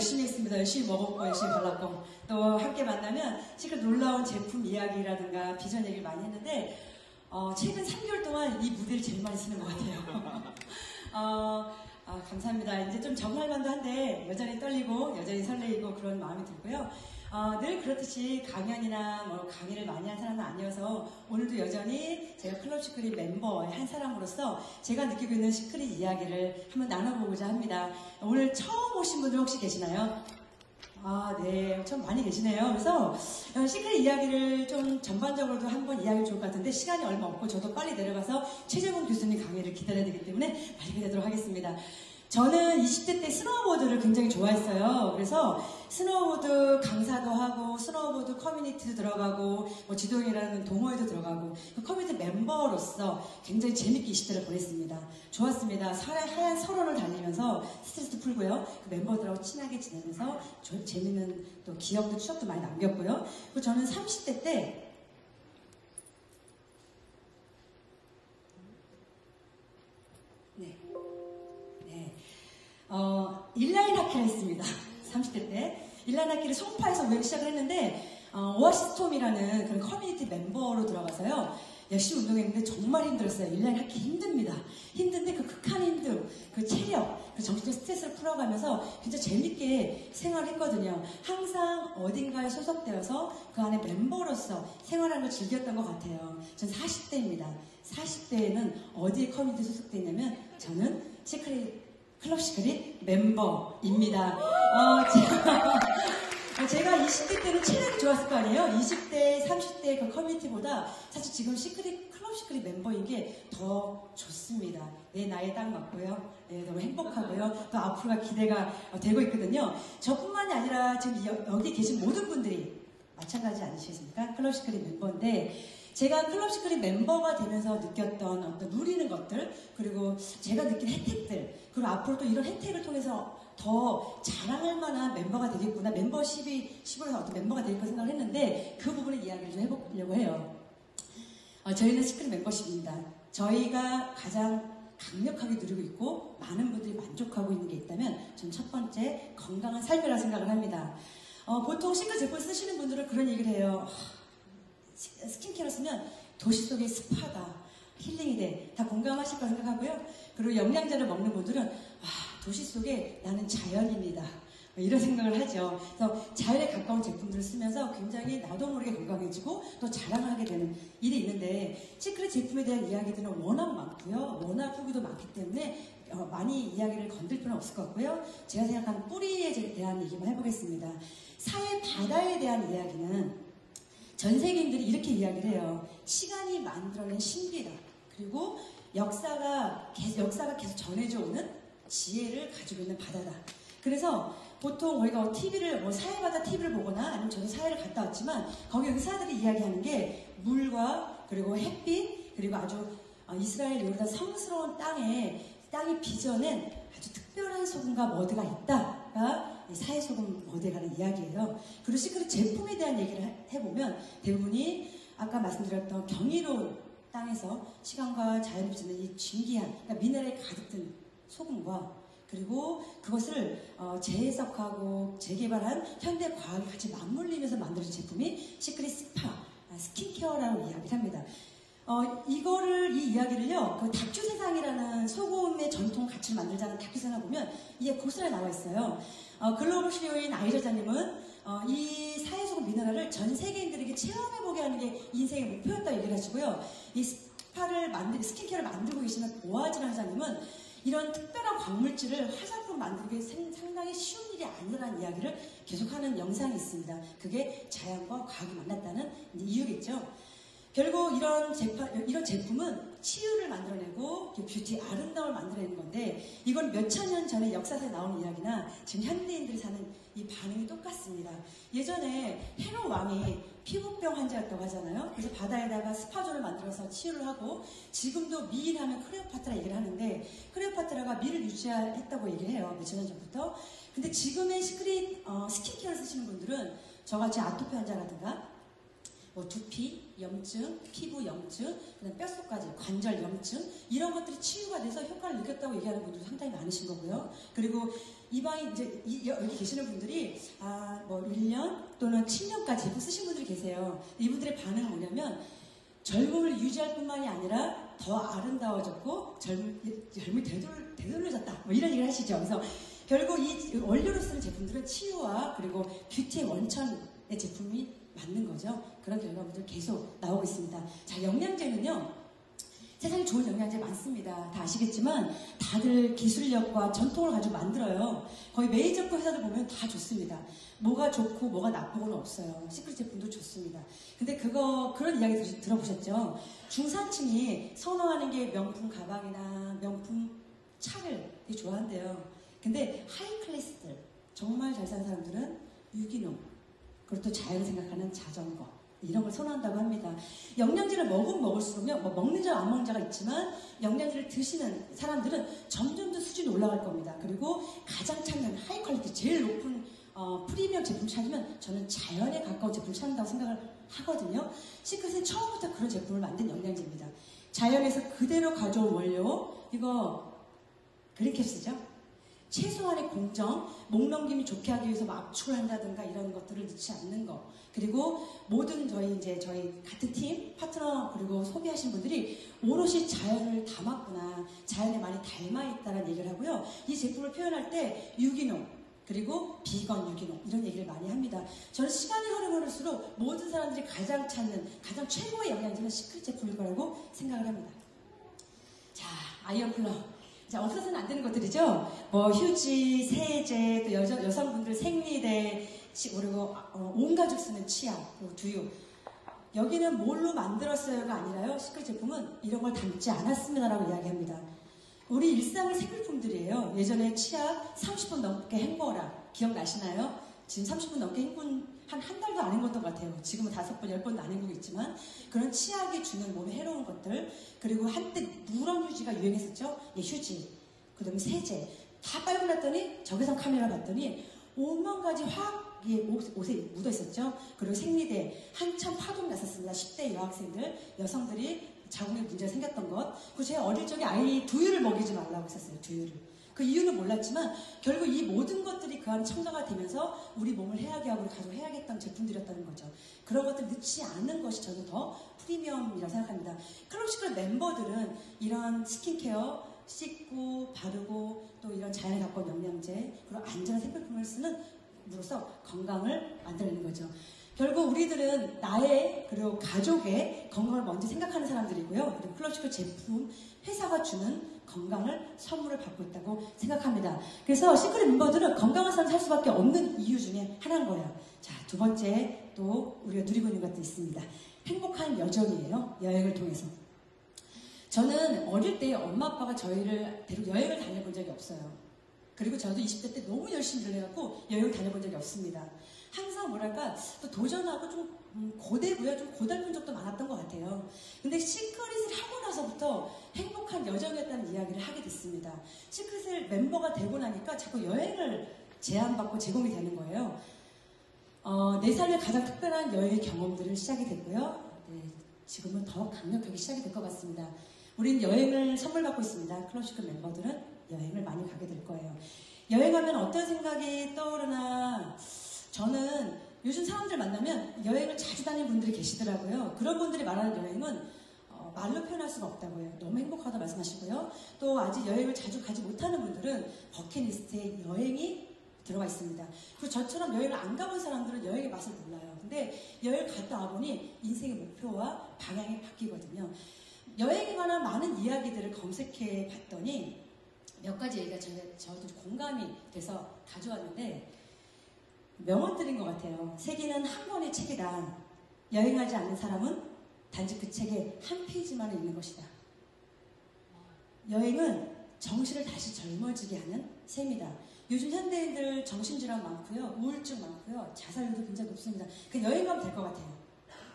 열심히 했습니다. 열심히 먹었고 열심히 발랐고 또 함께 만나면 실컷 놀라운 제품 이야기라든가 비전 얘기를 많이 했는데 최근 3개월 동안 이 무대를 제일 많이 쓰는 것 같아요. 감사합니다. 이제 좀 적응할 만도 한데 여전히 떨리고 여전히 설레이고 그런 마음이 들고요. 늘 그렇듯이 강연이나 뭐 강의를 많이 한 사람은 아니어서 오늘도 여전히 제가 클럽 시크릿 멤버의 한 사람으로서 제가 느끼고 있는 시크릿 이야기를 한번 나눠보고자 합니다. 오늘 처음 오신 분들 혹시 계시나요? 네. 참 많이 계시네요. 그래서 시크릿 이야기를 좀 전반적으로도 한번 이야기 좋을 것 같은데 시간이 얼마 없고 저도 빨리 내려가서 최재훈 교수님 강의를 기다려야 되기 때문에 빨리 기다리도록 하겠습니다. 저는 20대 때 스노우보드를 굉장히 좋아했어요. 그래서 스노우보드 강사도 하고 스노우보드 커뮤니티도 들어가고 뭐 지도형이라는 동호회도 들어가고 그 커뮤니티 멤버로서 굉장히 재밌게 20대를 보냈습니다. 좋았습니다. 하얀 설원을 달리면서 스트레스도 풀고요. 그 멤버들하고 친하게 지내면서 재밌는 또 기억도 추억도 많이 남겼고요. 그리고 저는 30대 때 인라인 하키를 했습니다. 30대 때. 인라인 하키를 송파에서 우연히 시작을 했는데, 오아시스톰이라는 그런 커뮤니티 멤버로 들어가서요. 열심히 운동했는데 정말 힘들었어요. 인라인 하키 힘듭니다. 힘든데 그 극한 힘듦, 그 체력, 그 정신적 스트레스를 풀어가면서 굉장히 재밌게 생활했거든요. 항상 어딘가에 소속되어서 그 안에 멤버로서 생활하는 걸 즐겼던 것 같아요. 전 40대입니다. 40대에는 어디에 커뮤니티에 소속되어 있냐면 저는 클럽 시크릿 멤버입니다. 제가 20대 때는 체력이 좋았을 거 아니에요? 20대, 30대 그 커뮤니티보다 사실 지금 클럽 시크릿 멤버인 게 더 좋습니다. 내 나이에 딱 맞고요. 네, 너무 행복하고요. 또 앞으로가 기대가 되고 있거든요. 저뿐만이 아니라 지금 여기 계신 모든 분들이 마찬가지 아니시겠습니까? 클럽 시크릿 멤버인데 제가 클럽 시크릿 멤버가 되면서 느꼈던 어떤 누리는 것들 그리고 제가 느낀 혜택들 그리고 앞으로 또 이런 혜택을 통해서 더 자랑할 만한 멤버가 되겠구나 멤버십으로 해서 어떤 멤버가 되겠구나 생각을 했는데 그 부분을 이야기를 좀 해보려고 해요. 저희는 시크릿 멤버십입니다. 저희가 가장 강력하게 누리고 있고 많은 분들이 만족하고 있는 게 있다면 전 첫 번째 건강한 삶이라고 생각을 합니다. 보통 시크릿 제품 쓰시는 분들은 그런 얘기를 해요. 스킨케어 쓰면 도시 속의 스파다, 힐링이 돼. 다 공감하실 거라 생각하고요. 그리고 영양제를 먹는 분들은 도시 속에 나는 자연인이다. 이런 생각을 하죠. 그래서 자연에 가까운 제품들을 쓰면서 굉장히 나도 모르게 건강해지고 또 자랑을 하게 되는 일이 있는데 시크릿 제품에 대한 이야기들은 워낙 많고요. 워낙 후기도 많기 때문에 많이 이야기를 건들 필요는 없을 것 같고요. 제가 생각하는 뿌리에 대한 얘기만 해보겠습니다. 사회 바다에 대한 이야기는 전 세계인들이 이렇게 이야기를 해요. 시간이 만들어낸 신비다. 그리고 역사가 계속 전해져 오는 지혜를 가지고 있는 바다다. 그래서 보통 우리가 TV를, 사회바다 TV를 보거나 아니면 저도 사회를 갔다 왔지만 거기 의사들이 이야기하는 게 물과 그리고 햇빛 그리고 아주 이스라엘 요르단 성스러운 땅이 빚어낸 아주 특별한 소금과 머드가 있다가 사회 소금 머드에 관한 이야기예요. 그리고 시크릿 제품에 대한 얘기를 해보면 대부분이 아까 말씀드렸던 경이로운 땅에서 시간과 자연이 빚어낸 이 진기한 그러니까 미네랄이 가득 든 소금과 그리고 그것을 재해석하고 재개발한 현대 과학이 같이 맞물리면서 만들어진 제품이 시크릿 스파, 스킨케어라고 이야기를 합니다. 이 이야기를요, 그 다큐 세상이라는 소금의 전통 가치를 만들자는 다큐 세상 보면 이게 고스란히 나와 있어요. 글로벌 CEO인 아이저자님은 이 사회소금 미네랄을 전 세계인들에게 체험해보게 하는 게 인생의 목표였다고 얘기를 하시고요. 이 스킨케어를 만들고 계시는 오아지라는 회장님은 이런 특별한 광물질을 화장품 만들기 상당히 쉬운 일이 아니라는 이야기를 계속하는 영상이 있습니다. 그게 자연과 과학이 만났다는 이유겠죠. 결국 이런 제품은 치유를 만들어내고 뷰티, 아름다움을 만들어내는 건데 이건 몇천 년 전에 역사상에 나오는 이야기나 지금 현대인들이 사는 이 반응이 똑같습니다. 예전에 헤롯 왕이 피부병 환자였다고 하잖아요. 그래서 바다에다가 스파존을 만들어서 치유를 하고 지금도 미인 하면 클레오파트라 얘기를 하는데 클레오파트라가 미를 유지했다고 얘기를 해요. 몇천 년 전부터. 근데 지금의 시크릿 스킨케어를 쓰시는 분들은 저같이 아토피 환자라든가 뭐 두피, 염증, 피부 염증, 그다음 뼛속까지 관절 염증 이런 것들이 치유가 돼서 효과를 느꼈다고 얘기하는 분들도 상당히 많으신 거고요. 그리고 이방이 이제 여기 계시는 분들이 뭐 1년 또는 7년까지 제품 쓰신 분들이 계세요. 이분들의 반응은 뭐냐면 젊음을 유지할 뿐만이 아니라 더 아름다워졌고 젊음이 되돌려졌다. 뭐 이런 얘기를 하시죠. 그래서 결국 이 원료로 쓰는 제품들은 치유와 그리고 뷰티의 원천의 제품이 맞는 거죠. 그런 결과물들 계속 나오고 있습니다. 자, 영양제는요. 세상에 좋은 영양제 많습니다. 다 아시겠지만 다들 기술력과 전통을 가지고 만들어요. 거의 메이저급 회사들 보면 다 좋습니다. 뭐가 좋고 뭐가 나쁘고는 없어요. 시크릿 제품도 좋습니다. 근데 그런 이야기 들어보셨죠? 중산층이 선호하는 게 명품 가방이나 명품 차를 되게 좋아한대요. 근데 하이 클래스들, 정말 잘 사는 사람들은 유기농, 그리고 또 자연을 생각하는 자전거 이런 걸 선호한다고 합니다. 영양제를 먹으면 먹을수록요, 뭐 먹는 자와 안 먹는 자가 있지만 영양제를 드시는 사람들은 점점 더 수준이 올라갈 겁니다. 그리고 가장 찾는 하이 퀄리티, 제일 높은 프리미엄 제품 찾으면 저는 자연에 가까운 제품을 찾는다고 생각을 하거든요. 시크릿은 처음부터 그런 제품을 만든 영양제입니다. 자연에서 그대로 가져온 원료, 이거 그린캡스죠? 최소한의 공정, 목 넘김이 좋게 하기 위해서 뭐 압축을 한다든가 이런 것들을 넣지 않는 거. 그리고 모든 저희 같은 팀, 파트너, 그리고 소비하신 분들이 오롯이 자연을 담았구나. 자연에 많이 닮아있다는 얘기를 하고요. 이 제품을 표현할 때 유기농, 그리고 비건 유기농, 이런 얘기를 많이 합니다. 저는 시간이 흐를수록 모든 사람들이 가장 찾는, 가장 최고의 영양제는 시크릿 제품일 거라고 생각을 합니다. 자, 아이언클럽. 자, 없어서는 안 되는 것들이죠. 뭐 휴지, 세제, 또 여성분들 생리대, 그리고 온 가족 쓰는 치약, 그리고 두유. 여기는 뭘로 만들었어요가 아니라요. 시크릿 제품은 이런 걸 담지 않았습니다라고 이야기합니다. 우리 일상의 생필품들이에요. 예전에 치약 30분 넘게 헹궈라. 기억나시나요? 지금 30분 넘게 헹군 한 달도 안 헹궜던 것 같아요. 지금은 5번, 10번도 안 헹구고 있지만 그런 치약이 주는 몸에 해로운 것들, 그리고 한때 누런 휴지가 유행했었죠. 예, 휴지, 그 다음에 세제 다 빨고 났더니 적외선 카메라 봤더니 5만 가지 화학이 옷에 묻어 있었죠. 그리고 생리대 한참 파동 났었습니다. 10대 여학생들, 여성들이 자궁에 문제가 생겼던 것. 그리고 제가 어릴 적에 아이 두유를 먹이지 말라고 했었어요. 두유를. 그 이유는 몰랐지만 결국 이 모든 것들이 그 안에 첨가가 되면서 우리 몸을 해하게 하고 가져해야겠다는 제품들이었다는 거죠. 그런 것들 넣지 않는 것이 저는 더 프리미엄이라고 생각합니다. 클럽 시크릿 멤버들은 이런 스킨케어, 씻고 바르고 또 이런 자연에 가까운 영양제, 그리고 안전한 생필품을 쓰는 으로써 건강을 만들어내는 거죠. 결국 우리들은 나의 그리고 가족의 건강을 먼저 생각하는 사람들이고요. 그리고 클럽 시크릿 제품 회사가 주는 건강을 선물을 받고 있다고 생각합니다. 그래서 시크릿 멤버들은 건강한 삶을 살 수밖에 없는 이유 중에 하나인 거예요. 자, 두 번째 또 우리가 누리고 있는 것도 있습니다. 행복한 여정이에요. 여행을 통해서. 저는 어릴 때 엄마 아빠가 저희를 데리고 여행을 다녀본 적이 없어요. 그리고 저도 20대 때 너무 열심히 일해갖고 여행을 다녀본 적이 없습니다. 항상 뭐랄까 또 도전하고 좀 고되고요. 좀 고달픈 적도 많았던 것 같아요. 근데 시크릿을 하고 나서부터 행복한 여정이었다는 이야기를 하게 됐습니다. 시크릿을 멤버가 되고 나니까 자꾸 여행을 제안받고 제공이 되는 거예요. 내 삶의 가장 특별한 여행의 경험들을 시작이 됐고요. 네, 지금은 더 강력하게 시작이 될 것 같습니다. 우린 여행을 선물 받고 있습니다. 클럽 시크릿 멤버들은 여행을 많이 가게 될 거예요. 여행하면 어떤 생각이 떠오르나, 저는 요즘 사람들 만나면 여행을 자주 다니는 분들이 계시더라고요. 그런 분들이 말하는 여행은 말로 표현할 수가 없다고 해요. 너무 행복하다 말씀하시고요. 또 아직 여행을 자주 가지 못하는 분들은 버킷리스트에 여행이 들어가 있습니다. 그리고 저처럼 여행을 안 가본 사람들은 여행의 맛을 몰라요. 근데 여행 갔다 와보니 인생의 목표와 방향이 바뀌거든요. 여행에 관한 많은 이야기들을 검색해 봤더니 몇 가지 얘기가 저도 공감이 돼서 가져왔는데, 명언들인 것 같아요. 세계는 한 권의 책이다. 여행하지 않는 사람은 단지 그 책의 한 페이지만을 읽는 것이다. 여행은 정신을 다시 젊어지게 하는 셈이다. 요즘 현대인들 정신질환 많고요. 우울증 많고요. 자살률도 굉장히 높습니다. 그 여행 가면 될 것 같아요.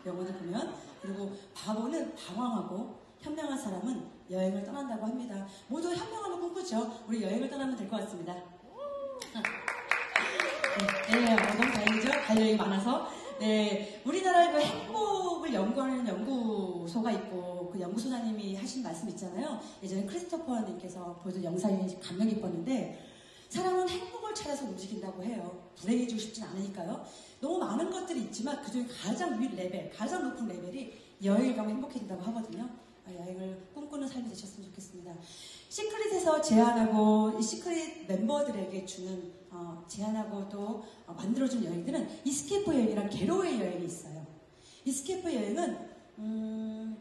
명언을 보면. 그리고 바보는 방황하고 현명한 사람은 여행을 떠난다고 합니다. 모두 현명함을 꿈꾸죠. 우리 여행을 떠나면 될 것 같습니다. 네, 너무 다행이죠. 갈 여행이 많아서. 네, 우리나라의 그 행복을 연구하는 연구소가 있고 그 연구소장님이 하신 말씀 있잖아요. 예전에 크리스토퍼님께서 보여준 영상이 감명 깊었는데 사람은 행복을 찾아서 움직인다고 해요. 불행해지고 싶진 않으니까요. 너무 많은 것들이 있지만 그중에 가장 위 레벨, 가장 높은 레벨이 여행을 가면 행복해진다고 하거든요. 여행을 꿈꾸는 삶이 되셨으면 좋겠습니다. 시크릿에서 제안하고 이 시크릿 멤버들에게 주는 제안하고 또 만들어준 여행들은 이스케이프 여행이랑 게로웨이 여행이 있어요. 이스케이프 여행은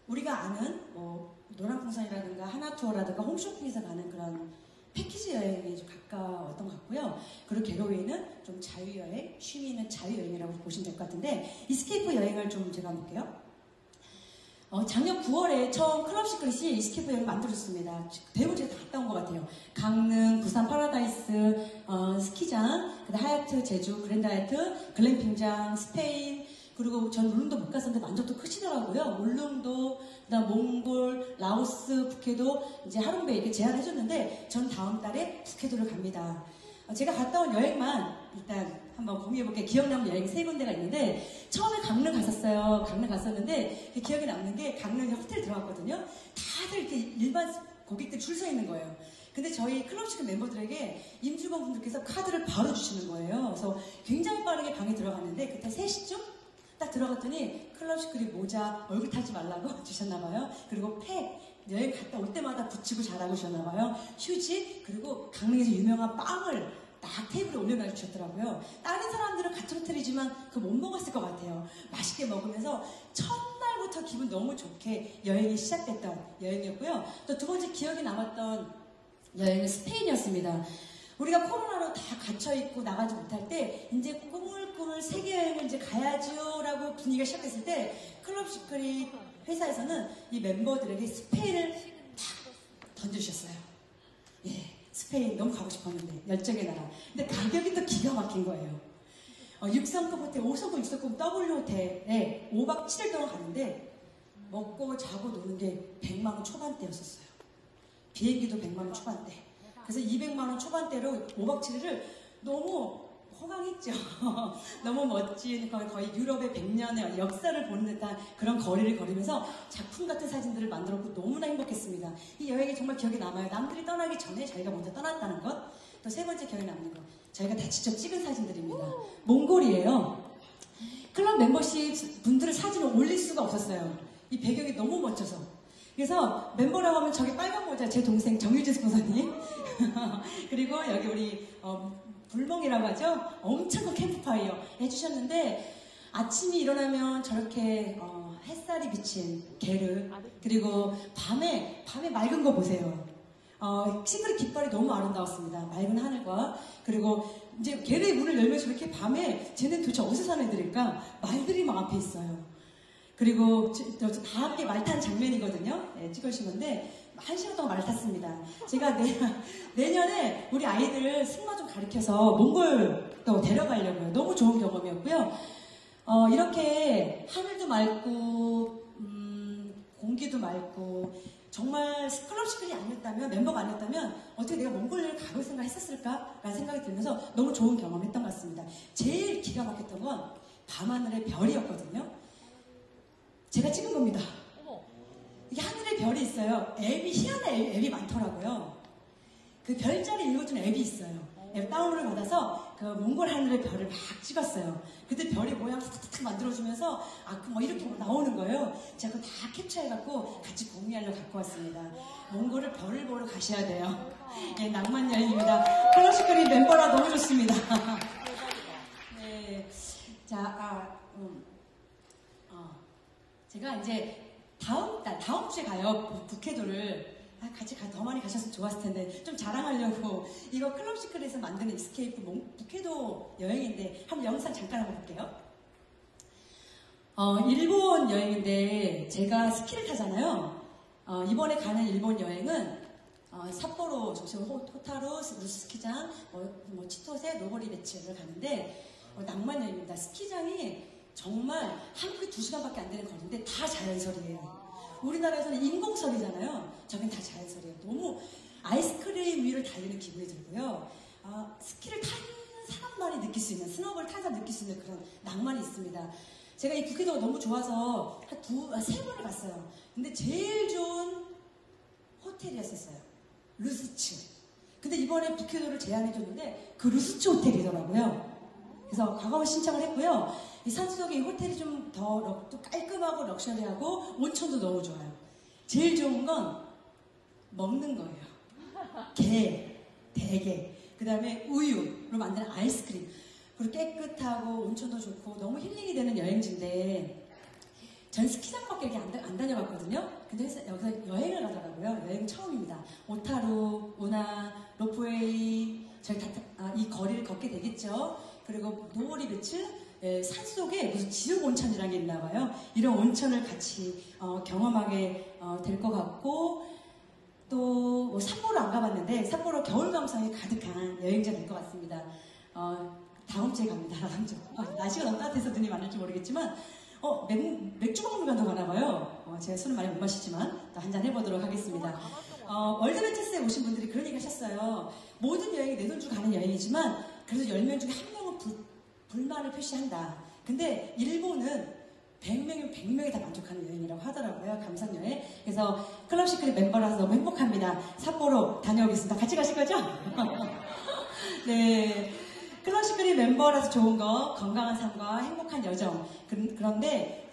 우리가 아는 뭐 노란풍선이라든가 하나투어라든가 홈쇼핑에서 가는 그런 패키지 여행에 좀 가까웠던 것 같고요. 그리고 게로웨이는 좀 자유여행, 쉼이 있는 자유여행이라고 보시면 될 것 같은데 이스케이프 여행을 좀 제가 볼게요. 작년 9월에 처음 클럽 시크릿이 이스케이프 여행 만들어졌습니다. 대부분 제가 다 갔다 온 것 같아요. 강릉, 부산 파라다이스, 스키장, 하얏트, 제주, 그랜드 하얏트, 글램핑장, 스페인, 그리고 전 울릉도 못 갔었는데 만족도 크시더라고요. 울릉도, 그다음 몽골, 라오스, 북해도 이제 하롱베이 이렇게 제안해줬는데 전 다음 달에 북해도를 갑니다. 제가 갔다 온 여행만 일단 한번 공유해볼게요. 기억 남는 여행 3군데가 있는데 처음에 강릉 갔었어요. 강릉 갔었는데 기억에 남는 게 강릉에 호텔 들어갔거든요. 다들 이렇게 일반 고객들 줄 서 있는 거예요. 근데 저희 클럽시크 멤버들에게 임직원 분들께서 카드를 바로 주시는 거예요. 그래서 굉장히 빠르게 방에 들어갔는데 그때 3시쯤 딱 들어갔더니 클럽시크릿 모자 얼굴 타지 말라고 주셨나봐요. 그리고 팩 여행 갔다 올 때마다 붙이고 자라고 주셨나봐요. 휴지 그리고 강릉에서 유명한 빵을 딱 테이블에 올려놔 주셨더라고요. 다른 사람들은 같은 호텔이지만 그거 못 먹었을 것 같아요. 맛있게 먹으면서 첫날부터 기분 너무 좋게 여행이 시작됐던 여행이었고요. 또 두 번째 기억에 남았던 여행은 스페인이었습니다. 우리가 코로나로 다 갇혀있고 나가지 못할 때 이제 꾸물꾸물 세계여행을 이제 가야죠라고 분위기가 시작됐을 때 클럽 시크릿 회사에서는 이 멤버들에게 스페인을 탁 던져주셨어요. 예, 스페인 너무 가고 싶었는데 열정의 나라. 근데 가격이 또 기가 막힌 거예요. 6성급 호텔, 5성급, 6성급 W 호텔에 5박 7일 동안 갔는데 먹고 자고 노는 게 100만 원 초반대였었어요. 비행기도 100만 원 초반대. 그래서 200만 원 초반대로 5박 7일을 너무 호강했죠. 너무 멋진 거의 유럽의 100년의 역사를 보는 듯한 그런 거리를 걸으면서 작품 같은 사진들을 만들었고 너무나 행복했습니다. 이 여행이 정말 기억에 남아요. 남들이 떠나기 전에 저희가 먼저 떠났다는 것. 또 세 번째 기억에 남는 것. 저희가 다 직접 찍은 사진들입니다. 몽골이에요. 클럽 멤버십 분들의 사진을 올릴 수가 없었어요. 이 배경이 너무 멋져서. 그래서 멤버라고 하면 저기 빨간 모자 제 동생 정유진 스폰서님 그리고 여기 우리 불멍이라고 하죠. 엄청 큰 캠프파이어 해주셨는데 아침이 일어나면 저렇게 햇살이 비친 게르 그리고 밤에 맑은 거 보세요. 시크릿 깃발이 너무 아름다웠습니다. 맑은 하늘과 그리고 이제 게르의 문을 열면서 이렇게 밤에 쟤는 도대체 어디서 사는 애들일까? 말들이 막 앞에 있어요. 그리고 다 함께 말 탄 장면이거든요. 네, 찍으신 건데 1시간 동안 말을 탔습니다. 제가 내년에 우리 아이들 승마 좀 가르쳐서 몽골 또 데려가려고요. 너무 좋은 경험이었고요. 이렇게 하늘도 맑고 공기도 맑고 정말 클럽 시크릿이 아니었다면 멤버가 아니었다면 어떻게 내가 몽골을 가볼 생각 했었을까라는 생각이 들면서 너무 좋은 경험했던 것 같습니다. 제일 기가 막혔던 건 밤하늘의 별이었거든요. 제가 찍은 겁니다. 이게 하늘에 별이 있어요. 희한한 앱이 많더라고요. 그 별자리 읽어주는 앱이 있어요. 앱 다운로드 받아서 그 몽골 하늘의 별을 막 찍었어요. 그때 별이 모양 탁탁탁 만들어주면서 뭐 이렇게 나오는 거예요. 제가 그거 다 캡처해갖고 같이 공유하려고 갖고 왔습니다. 몽골을 별을 보러 가셔야 돼요. 예, 낭만 여행입니다. 클럽 시크릿 멤버라 너무 좋습니다. 네, 자, 제가 이제 다음 주에 가요. 북해도를. 같이 더 많이 가셨으면 좋았을 텐데 좀 자랑하려고 이거 클럽 시크릿에서 만드는 이스케이프 북해도 여행인데 한번 영상 잠깐 한번 볼게요. 일본 여행인데 제가 스키를 타잖아요. 이번에 가는 일본 여행은 삿포로, 호타루, 스키장, 치토세, 노보리 베치를 가는데 낭만 여행입니다. 스키장이 정말 한국에 2시간밖에 안 되는 거리인데 다 자연설이에요. 우리나라에서는 인공설이잖아요. 저긴 다 자연설이에요. 너무 아이스크림 위를 달리는 기분이 들고요. 스키를 타는 사람만이 느낄 수 있는, 스노우볼 탄 사람 느낄 수 있는 그런 낭만이 있습니다. 제가 이 북해도가 너무 좋아서 세 번을 갔어요. 근데 제일 좋은 호텔이었었어요. 루스츠. 근데 이번에 북해도를 제안해줬는데 그 루스츠 호텔이더라고요. 그래서 과감히 신청을 했고요. 이 산속에 이 호텔이 좀 더 깔끔하고 럭셔리하고 온천도 너무 좋아요. 제일 좋은 건 먹는 거예요. 게, 대게, 그 다음에 우유로 만드는 아이스크림. 그리고 깨끗하고 온천도 좋고 너무 힐링이 되는 여행지인데 전 스키장밖에 이렇게 안 다녀봤거든요. 근데 여기서 여행을 가더라고요. 여행 처음입니다. 오타루, 우나, 로프웨이 저희 이 거리를 걷게 되겠죠. 그리고 노오리 비치 산속에 무슨 지옥 온천이라는 게 있나 봐요. 이런 온천을 같이 경험하게 될 것 같고 또 삿포로 안 가봤는데 삿포로 겨울 감성이 가득한 여행지가 될 것 같습니다. 다음 주에 갑니다. 다음 주. 날씨가 너무 따뜻해서 눈이 많을지 모르겠지만 맥주박물관도 가나봐요. 제가 술을 많이 못 마시지만 또 한잔 해보도록 하겠습니다. 월드벤처스에 오신 분들이 그런 얘기 하셨어요. 모든 여행이 내 돈 주고 가는 여행이지만 그래도 10명 중에 한 명은 불만을 표시한다. 근데 일본은 100명이면 100명이 다 만족하는 여행이라고 하더라고요. 감상여행. 그래서 클럽 시크릿 멤버라서 너무 행복합니다. 삿포로 다녀오겠습니다. 같이 가실 거죠? 네. 클럽 시크릿 멤버라서 좋은 거 건강한 삶과 행복한 여정. 그런데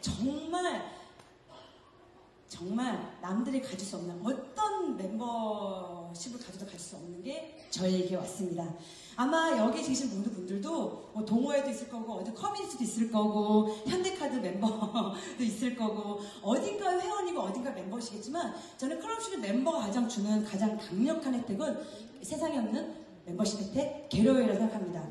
정말 남들이 가질 수 없는 어떤 멤버십을 가져도 가질 수 없는 게 저에게 왔습니다. 아마 여기 계신 분들도 동호회도 있을 거고 어디 커뮤니티도 있을 거고 현대카드 멤버도 있을 거고 어딘가 회원이고 어딘가 멤버시겠지만 저는 클럽시크릿 멤버가 가장 주는 가장 강력한 혜택은 세상에 없는 멤버십 혜택 게로웨이라고 생각합니다.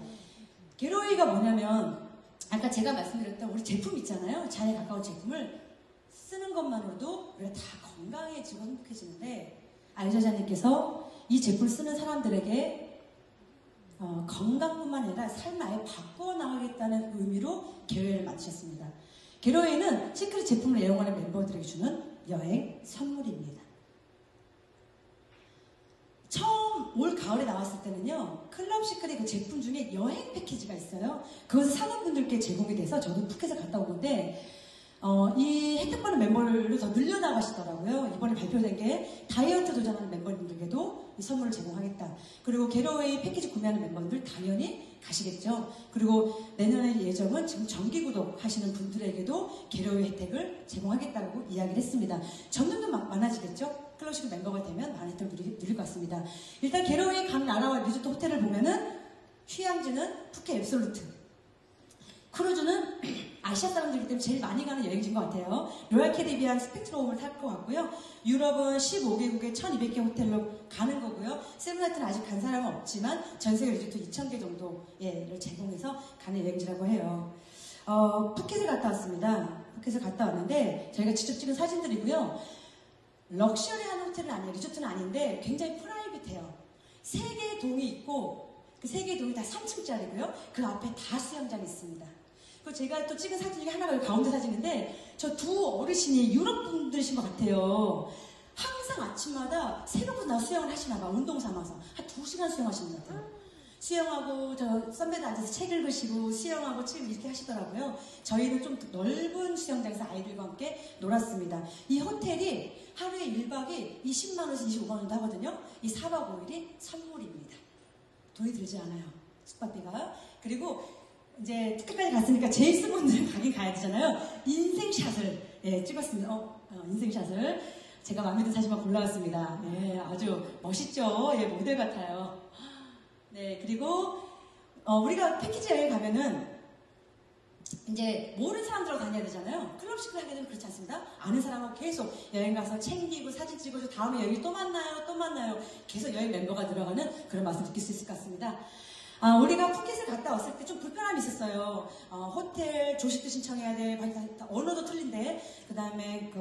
게로웨이가 뭐냐면 아까 제가 말씀드렸던 우리 제품 있잖아요. 자연에 가까운 제품을 쓰는 것만으로도 우리가 다 건강해지고 행복해지는데 알저자님께서 이 제품을 쓰는 사람들에게 건강뿐만 아니라 삶을 아예 바꾸어 나가겠다는 의미로 게로웨이를 만드셨습니다. 게로웨이는 시크릿 제품을 애용하는 멤버들에게 주는 여행 선물입니다. 처음 올 가을에 나왔을 때는요, 클럽 시크릿 그 제품 중에 여행 패키지가 있어요. 그것을 사는 분들께 제공이 돼서 저도 푸켓에 갔다 온 건데 이 혜택받는 멤버를 더 늘려나가시더라고요. 이번에 발표된 게 다이어트 도전하는 멤버님들에게도 이 선물을 제공하겠다. 그리고 게로웨이 패키지 구매하는 멤버들 당연히 가시겠죠. 그리고 내년의 예정은 지금 정기구독 하시는 분들에게도 게로웨이 혜택을 제공하겠다고 이야기를 했습니다. 점점 더 많아지겠죠. 클럽시크 멤버가 되면 많은 혜택을 누릴 것 같습니다. 일단 게로웨이 각 나라와 리조트 호텔을 보면은 휴양지는 푸켓 앱솔루트, 크루즈는 아시아 사람들이기 때문에 제일 많이 가는 여행지인 것 같아요. 로얄 캐리비안 스펙트럼을 탈 것 같고요. 유럽은 15개국에 1200개 호텔로 가는 거고요. 세븐나이트는 아직 간 사람은 없지만 전세계 리조트 2000개 정도를 제공해서 가는 여행지라고 해요. 푸켓을 갔다 왔습니다. 푸켓을 갔다 왔는데 저희가 직접 찍은 사진들이고요. 럭셔리한 호텔은 아니에요. 리조트는 아닌데 굉장히 프라이빗해요. 3개의 동이 있고 그 3개의 동이 다 3층짜리고요. 그 앞에 다 수영장이 있습니다. 그리고 제가 또 찍은 사진 중에 하나가 가운데 사진인데 저 두 어르신이 유럽 분들이신 것 같아요. 항상 아침마다 새벽부터 나 수영을 하시나 봐. 운동 삼아서 한 2시간 수영하시는 것 같아요. 수영하고 저 선베드 앉아서 책 읽으시고 수영하고 책 이렇게 하시더라고요. 저희는 좀 넓은 수영장에서 아이들과 함께 놀았습니다. 이 호텔이 하루에 1박이 20만 원에서 25만 원도 하거든요. 이 4박 5일이 선물입니다. 돈이 들지 않아요. 숙박비가. 그리고 이제 특급까지 갔으니까 제이슨 분들은 가긴 가야 되잖아요. 인생샷을 찍었습니다. 인생샷을 제가 마음에 드는 사진만 골라왔습니다. 네, 아주 멋있죠. 모델 같아요. 네, 그리고 우리가 패키지 여행 가면은 이제 모르는 사람들하고 다녀야 되잖아요. 클럽 시크릿 하게 되면 그렇지 않습니다. 아는 사람하고 계속 여행 가서 챙기고 사진 찍어서 다음에 여기 또 만나요. 계속 여행 멤버가 들어가는 그런 맛을 느낄 수 있을 것 같습니다. 우리가 푸켓을 갔다 왔을 때 좀 불편함이 있었어요. 호텔 조식도 신청해야 돼. 언어도 틀린데. 그 다음에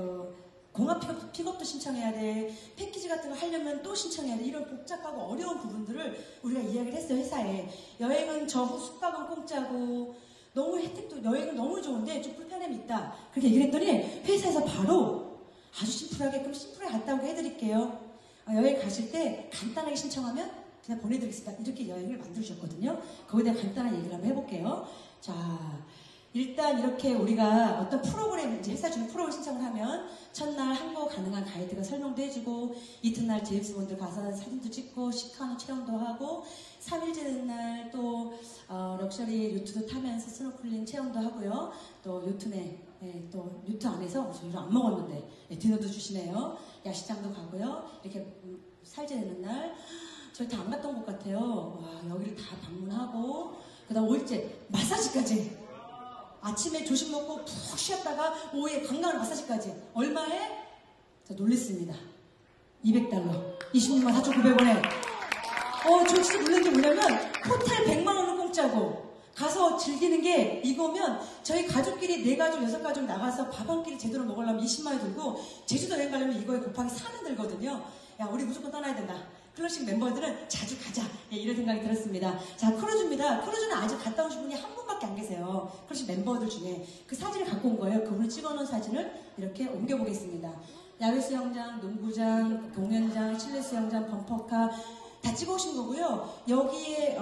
공항 픽업도 신청해야 돼. 패키지 같은 거 하려면 또 신청해야 돼. 이런 복잡하고 어려운 부분들을 우리가 이야기를 했어요, 회사에. 여행은 숙박은 공짜고 너무 혜택도 여행은 너무 좋은데 좀 불편함이 있다. 그렇게 얘기를 했더니 회사에서 바로 아주 심플하게 그럼 심플하게 갔다 오게 해드릴게요. 여행 가실 때 간단하게 신청하면 그냥 보내드리겠습니다. 이렇게 여행을 만들어주셨거든요. 거기에 대한 간단한 얘기를 한번 해볼게요. 자, 일단 이렇게 우리가 어떤 프로그램, 이제 회사 중에 프로그램 신청을 하면 첫날 항공 가능한 가이드가 설명도 해주고 이튿날 제임스본드 가서 사진도 찍고 시카노 체험도 하고 3일째 되는 날 또 럭셔리 요트도 타면서 스노클링 체험도 하고요. 또 요트 내 또 요트 안에서 저희를 안 먹었는데 디너도 주시네요. 야시장도 가고요. 이렇게 4일째 되는 날 저희 다 안 갔던 곳 같아요. 와, 여기를 다 방문하고 그다음 5일째 마사지까지. 아침에 조식 먹고 푹 쉬었다가 오후에 관광 마사지까지. 얼마에? 자, 놀랬습니다. $200. 26만 4,900원에. 저 진짜 놀란 게 뭐냐면 호텔 100만 원은 공짜고 가서 즐기는 게 이거면 저희 가족끼리 4가족, 6가족 나가서 밥 한 끼를 제대로 먹으려면 20만 원이 들고 제주도 여행 가려면 이거에 곱하기 4는 들거든요. 야, 우리 무조건 떠나야 된다. 클럽식 멤버들은 자주 가자. 이런 생각이 들었습니다. 자, 크루즈입니다. 크루즈는 아직 갔다 오신 분이 한 분밖에 안 계세요. 클럽식 멤버들 중에 그 사진을 갖고 온 거예요. 그분을 찍어놓은 사진을 이렇게 옮겨보겠습니다. 야외 수영장, 농구장, 공연장, 실내 수영장, 범퍼카 다 찍어오신 거고요. 여기에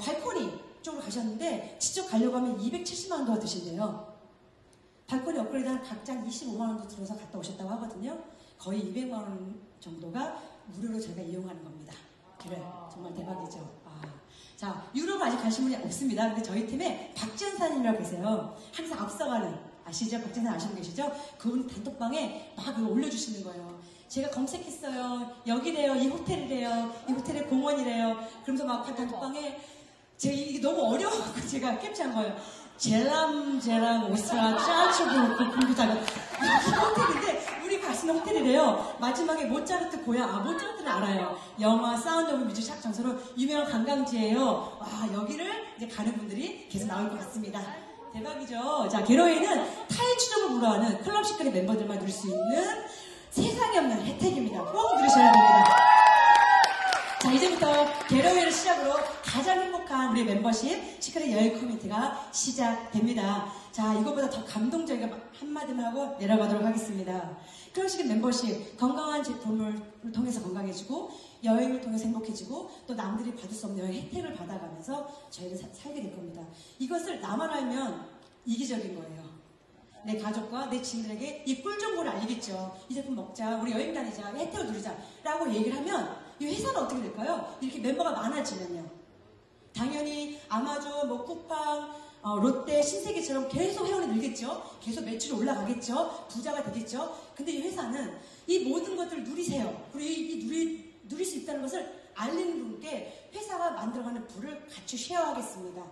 발코니 쪽으로 가셨는데 직접 가려고 하면 270만 원 더 드신대요. 발코니 업그레이드한 각자 25만 원도 들어서 갔다 오셨다고 하거든요. 거의 200만 원 정도가 무료로 저희가 이용하는 겁니다. 그래, 정말 대박이죠. 자, 유럽을 아직 가신 분이 없습니다. 근데 저희 팀에 박지현사님이라고 계세요. 항상 앞서가는, 아시죠? 박지현사 아시고 계시죠? 그분 단톡방에 막 이거 올려주시는 거예요. 제가 검색했어요. 여기래요. 이 호텔이래요. 이 호텔의 공원이래요. 그러면서 막 단톡방에 이게 너무 어려워서 제가 캡처한 거예요. 젤람 오스트라 짜르초브 공부자가 호텔인데 우리 가시는 호텔이래요. 마지막에 모차르트 고향, 모차르트는 알아요. 영화 사운드 오브 뮤직 샵 장소로 유명한 관광지예요. 와, 여기를 이제 가는 분들이 계속 나올 것 같습니다. 대박이죠. 자, 게러웨이는 타이 추종을 불허하는 클럽 시크릿 멤버들만 누릴 수 있는 세상에 없는 혜택입니다. 꼭 누리셔야 됩니다. 자, 이제부터 게러웨이를 시작으로 가장 행복한 우리 멤버십 시크릿 여행 커뮤니티가 시작됩니다. 자, 이것보다 더 감동적인 한마디만 하고 내려가도록 하겠습니다. 클럽시크릿 멤버십, 건강한 제품을 통해서 건강해지고 여행을 통해서 행복해지고 또 남들이 받을 수 없는 여행 혜택을 받아가면서 저희는 살게 될 겁니다. 이것을 나만 알면 이기적인 거예요. 내 가족과 내 지인들에게 이 꿀 정보를 알리겠죠. 이 제품 먹자, 우리 여행 다니자, 혜택을 누리자 라고 얘기를 하면 이 회사는 어떻게 될까요? 이렇게 멤버가 많아지면요. 당연히 아마존, 쿠팡, 롯데, 신세계처럼 계속 회원이 늘겠죠. 계속 매출이 올라가겠죠. 부자가 되겠죠. 근데 이 회사는 이 모든 것들을 누리세요. 그리고 누릴 수 있다는 것을 알리는 분께 회사가 만들어가는 부를 같이 쉐어하겠습니다.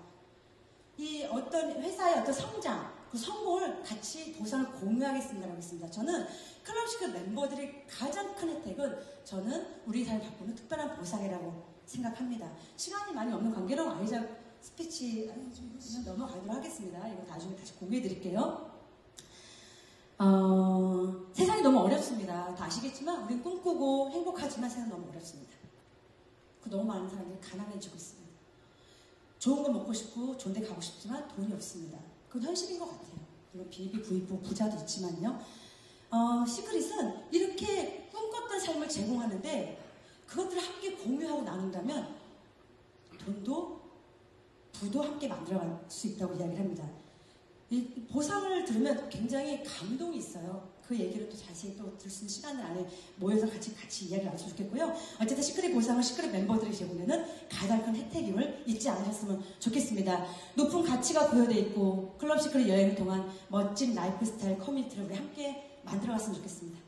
이 어떤 회사의 어떤 성장, 그 성공을 같이 보상을 공유하겠습니다라고 했습니다. 저는 클럽시크릿 멤버들의 가장 큰 혜택은 저는 우리 사회를 바꾸는 특별한 보상이라고 생각합니다. 시간이 많이 없는 관계로 아이작 스피치 그냥 넘어가도록 하겠습니다. 이거 나중에 다시 공유해 드릴게요. 세상이 너무 어렵습니다. 다 아시겠지만 우리는 꿈꾸고 행복하지만 세상이 너무 어렵습니다. 너무 많은 사람들이 가난해지고 있습니다. 좋은 거 먹고 싶고 좋은 데 가고 싶지만 돈이 없습니다. 그건 현실인 것 같아요. 물론 비비 부익부 부자도 있지만요. 시크릿은 이렇게 꿈꿨던 삶을 제공하는데 그것들을 함께 공유하고 나눈다면 돈도 부도 함께 만들어갈 수 있다고 이야기를 합니다. 이 보상을 들으면 굉장히 감동이 있어요. 그 얘기를 또 자세히 또 들 수 있는 시간을 안에 모여서 같이 이야기를 나눴으면 좋겠고요. 어쨌든 시크릿 보상은 시크릿 멤버들이 제공되는 가장 큰 혜택임을 잊지 않으셨으면 좋겠습니다. 높은 가치가 부여되어 있고 클럽 시크릿 여행을 통한 멋진 라이프 스타일 커뮤니티를 우리 함께 만들어갔으면 좋겠습니다.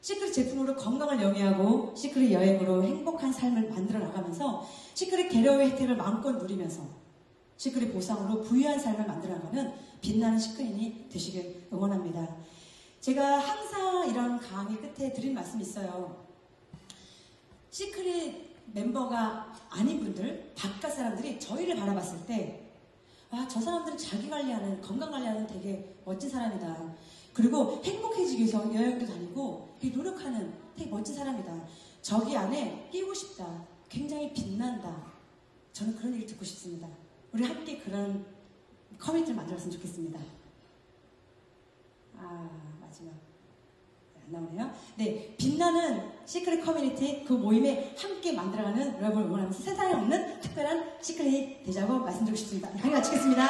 시크릿 제품으로 건강을 영위하고 시크릿 여행으로 행복한 삶을 만들어 나가면서 시크릿 게러웨이 혜택을 마음껏 누리면서 시크릿 보상으로 부유한 삶을 만들어 나가는 빛나는 시크릿이 되시길 응원합니다. 제가 항상 이런 강의 끝에 드린 말씀이 있어요. 시크릿 멤버가 아닌 분들, 바깥 사람들이 저희를 바라봤을 때 저 사람들은 자기 관리하는, 건강 관리하는 되게 멋진 사람이다. 그리고 행복해지기 위해서 여행도 다니고 되게 노력하는 되게 멋진 사람이다. 저기 안에 끼고 싶다. 굉장히 빛난다. 저는 그런 얘기를 듣고 싶습니다. 우리 함께 그런 커뮤니티를 만들었으면 좋겠습니다. 마지막. 안 안 나오네요. 네, 빛나는 시크릿 커뮤니티 그 모임에 함께 만들어가는 여러분을 응원하면서 세상에 없는 특별한 시크릿 되자고 말씀드리고 싶습니다. 강의 마치겠습니다.